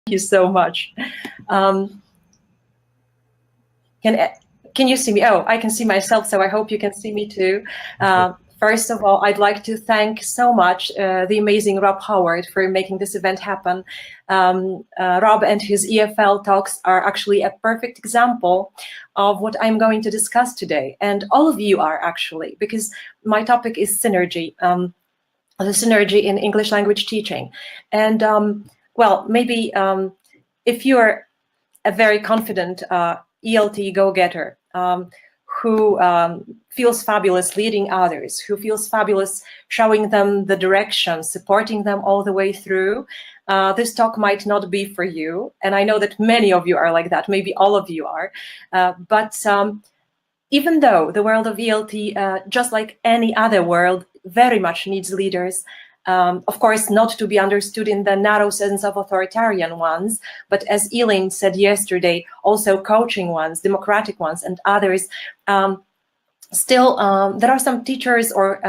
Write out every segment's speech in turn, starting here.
you so much. Can you see me? Oh, I can see myself, so I hope you can see me too. First of all, I'd like to thank so much the amazing Rob Howard for making this event happen. Rob and his EFL talks are actually a perfect example of what I'm going to discuss today. And all of you are actually, because my topic is synergy, the synergy in English language teaching. And well, maybe if you're a very confident ELT go-getter, who feels fabulous leading others, who feels fabulous showing them the direction, supporting them all the way through, this talk might not be for you. And I know that many of you are like that, maybe all of you are. But even though the world of ELT, just like any other world, very much needs leaders, of course, not to be understood in the narrow sense of authoritarian ones, but as Elaine said yesterday, also coaching ones, democratic ones, and others. Still, there are some teachers or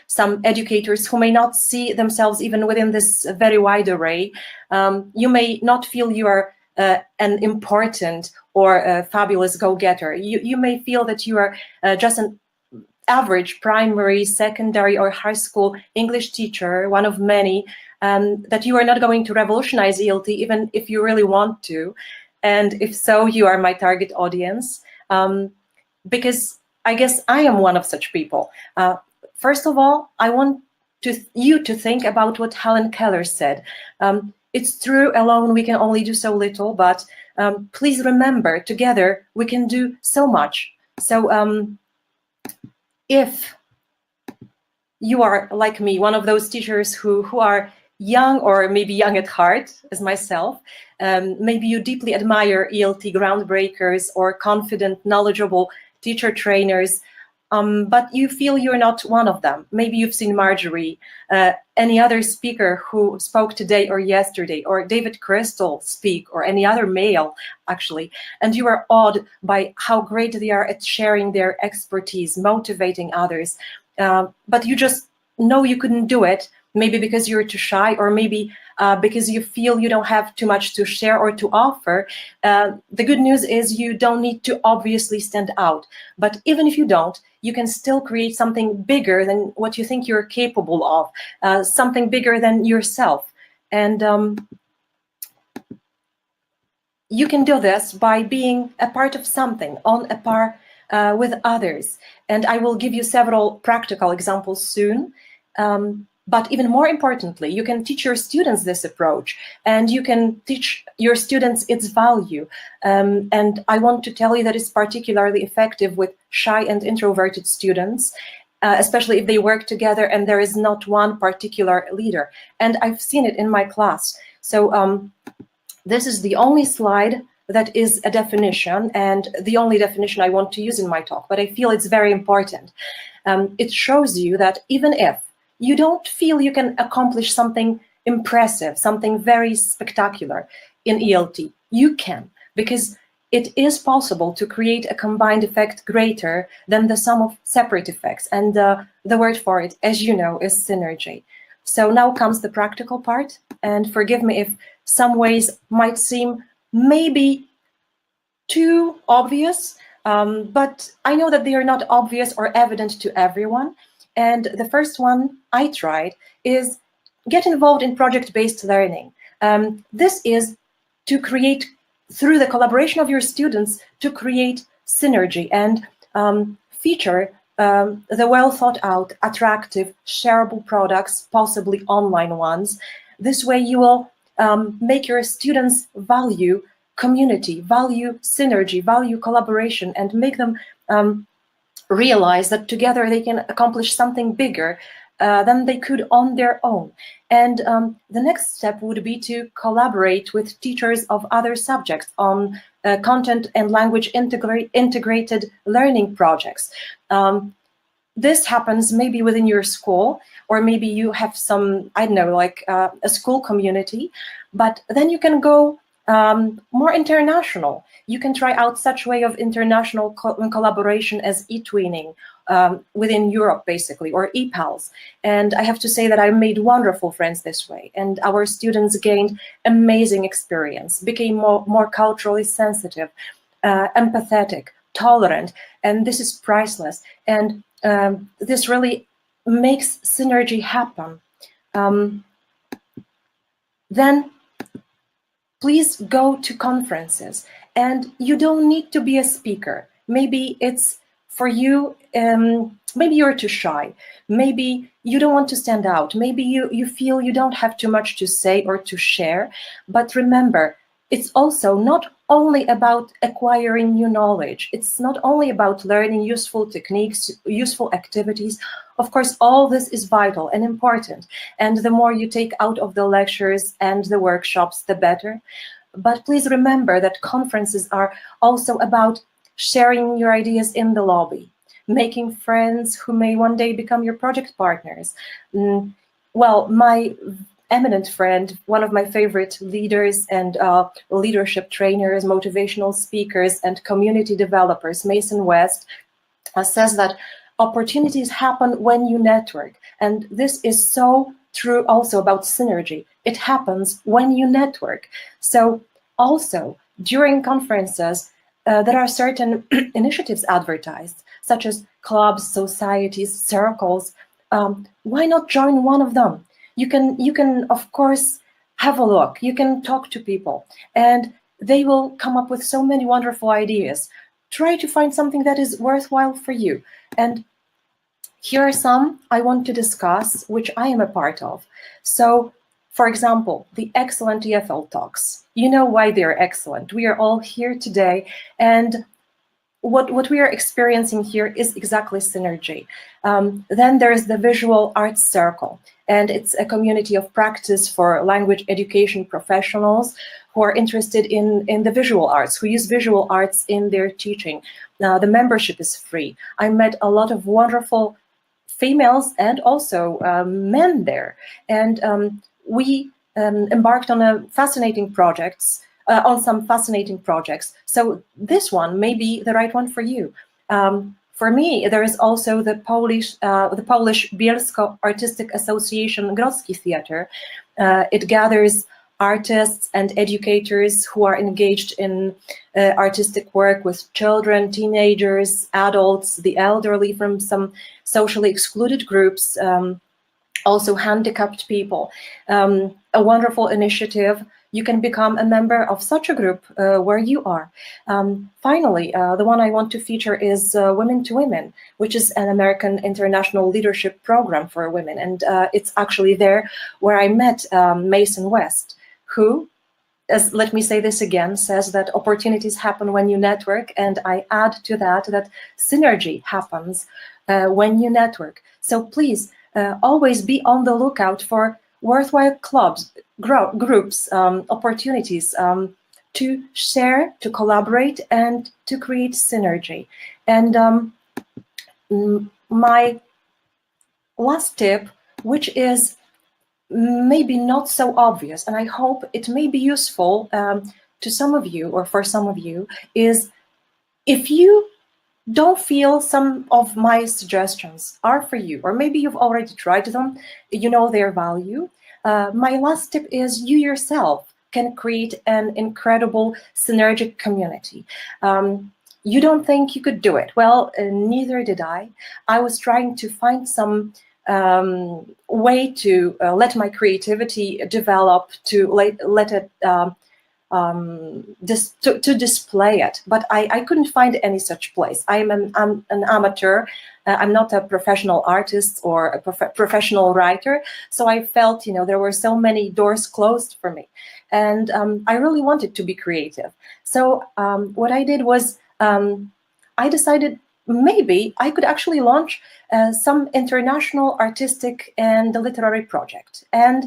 some educators who may not see themselves even within this very wide array. You may not feel you are an important or a fabulous go-getter. You may feel that you are just an average primary, secondary, or high school English teacher, one of many, that you are not going to revolutionize ELT even if you really want to. And if so, you are my target audience, because I guess I am one of such people. First of all, I want you to think about what Helen Keller said. It's true, alone we can only do so little, but please remember, together we can do so much. So if you are like me, one of those teachers who are young or maybe young at heart, as myself, maybe you deeply admire ELT groundbreakers or confident, knowledgeable teacher trainers, but you feel you're not one of them. Maybe you've seen Marjorie, any other speaker who spoke today or yesterday, or David Crystal speak, or any other male, actually, and you are awed by how great they are at sharing their expertise, motivating others, but you just know you couldn't do it, maybe because you're too shy, or maybe because you feel you don't have too much to share or to offer. The good news is you don't need to obviously stand out. But even if you don't, you can still create something bigger than what you think you're capable of, something bigger than yourself. And you can do this by being a part of something, on a par with others. And I will give you several practical examples soon. But even more importantly, you can teach your students this approach, and you can teach your students its value. And I want to tell you that it's particularly effective with shy and introverted students, especially if they work together and there is not one particular leader. And I've seen it in my class. So this is the only slide that is a definition, and the only definition I want to use in my talk, but I feel it's very important. It shows you that even if you don't feel you can accomplish something impressive, something very spectacular in ELT, you can, because it is possible to create a combined effect greater than the sum of separate effects. And the word for it, as you know, is synergy. So now comes the practical part, and forgive me if some ways might seem maybe too obvious, but I know that they are not obvious or evident to everyone. And the first one I tried is get involved in project-based learning. This is to create, through the collaboration of your students, to create synergy and feature the well-thought-out, attractive, shareable products, possibly online ones. This way you will make your students value community, value synergy, value collaboration, and make them realize that together they can accomplish something bigger than they could on their own. And the next step would be to collaborate with teachers of other subjects on content and language integrated learning projects. This happens maybe within your school, or maybe you have some, I don't know, like a school community, but then you can go more international. You can try out such way of international collaboration as e-twinning, within Europe, basically, or EPALs. And I have to say that I made wonderful friends this way. And our students gained amazing experience, became more culturally sensitive, empathetic, tolerant, and this is priceless. And this really makes synergy happen. Then please go to conferences, and you don't need to be a speaker. Maybe it's for you, maybe you're too shy, maybe you don't want to stand out, maybe you feel you don't have too much to say or to share. But remember, it's also not only about acquiring new knowledge. It's not only about learning useful techniques, useful activities. Of course, all this is vital and important. And the more you take out of the lectures and the workshops, the better. But please remember that conferences are also about sharing your ideas in the lobby, making friends who may one day become your project partners. Well, my eminent friend, one of my favorite leaders and leadership trainers, motivational speakers, and community developers, Mason West, says that opportunities happen when you network. And this is so true also about synergy. It happens when you network. So also during conferences, there are certain initiatives advertised, such as clubs, societies, circles. Why not join one of them? You can, of course, have a look. You can talk to people, and they will come up with so many wonderful ideas. Try to find something that is worthwhile for you. And here are some I want to discuss, which I am a part of. So, for example, the excellent EFLtalks. You know why they're excellent. We are all here today, and what we are experiencing here is exactly synergy. Then there's the Visual Arts Circle, and it's a community of practice for language education professionals who are interested in the visual arts, who use visual arts in their teaching. The membership is free. I met a lot of wonderful females and also men there, and we embarked on some fascinating projects. So this one may be the right one for you. For me, there is also the Polish Bielsko Artistic Association Grodzki Theater. It gathers artists and educators who are engaged in artistic work with children, teenagers, adults, the elderly from some socially excluded groups, also handicapped people. A wonderful initiative. You can become a member of such a group where you are. Finally, the one I want to feature is Women to Women, which is an American international leadership program for women. And it's actually there where I met Mason West, who, let me say this again, says that opportunities happen when you network. And I add to that synergy happens when you network. So please always be on the lookout for worthwhile clubs, groups, opportunities to share, to collaborate, and to create synergy. And my last tip, which is maybe not so obvious, and I hope it may be useful to some of you, or for some of you, is if you don't feel some of my suggestions are for you, or maybe you've already tried them, you know their value. My last tip is you yourself can create an incredible synergic community. You don't think you could do it? Well, neither did I. I was trying to find some way to let my creativity develop, to let it to display it, but I couldn't find any such place. I'm an amateur. I'm not a professional artist or a professional writer, so I felt, there were so many doors closed for me, and I really wanted to be creative. So what I did was I decided maybe I could actually launch some international artistic and literary project. And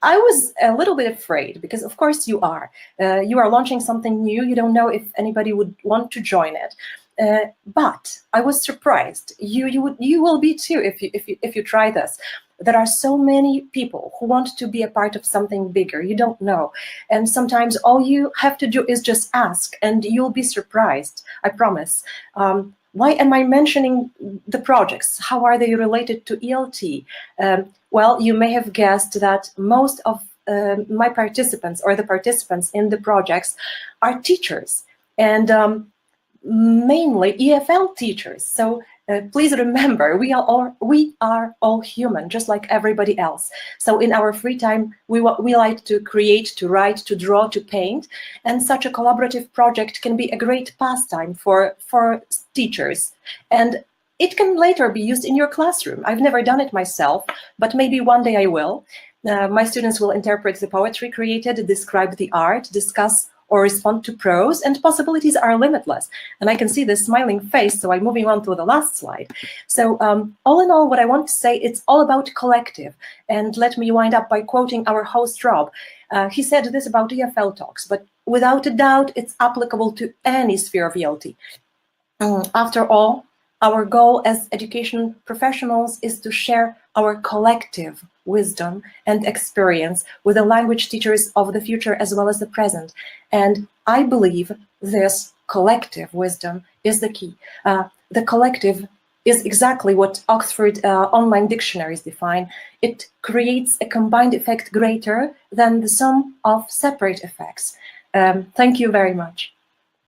I was a little bit afraid because, of course, you are launching something new. You don't know if anybody would want to join it. But I was surprised. You will be too if you try this. There are so many people who want to be a part of something bigger. You don't know, and sometimes all you have to do is just ask, and you'll be surprised. I promise. Why am I mentioning the projects? How are they related to ELT? Well, you may have guessed that most of my participants, or the participants in the projects, are teachers, and mainly EFL teachers. So please remember, we are all human, just like everybody else. So in our free time, we like to create, to write, to draw, to paint, and such a collaborative project can be a great pastime for teachers. And it can later be used in your classroom. I've never done it myself, but maybe one day I will. My students will interpret the poetry created, describe the art, discuss or respond to prose, and possibilities are limitless. And I can see this smiling face, so I'm moving on to the last slide. So all in all, what I want to say, it's all about collective. And let me wind up by quoting our host, Rob. He said this about EFLtalks, but without a doubt, it's applicable to any sphere of ELT. After all, our goal as education professionals is to share our collective wisdom and experience with the language teachers of the future as well as the present. And I believe this collective wisdom is the key. The collective is exactly what Oxford online dictionaries define. It creates a combined effect greater than the sum of separate effects. Thank you very much.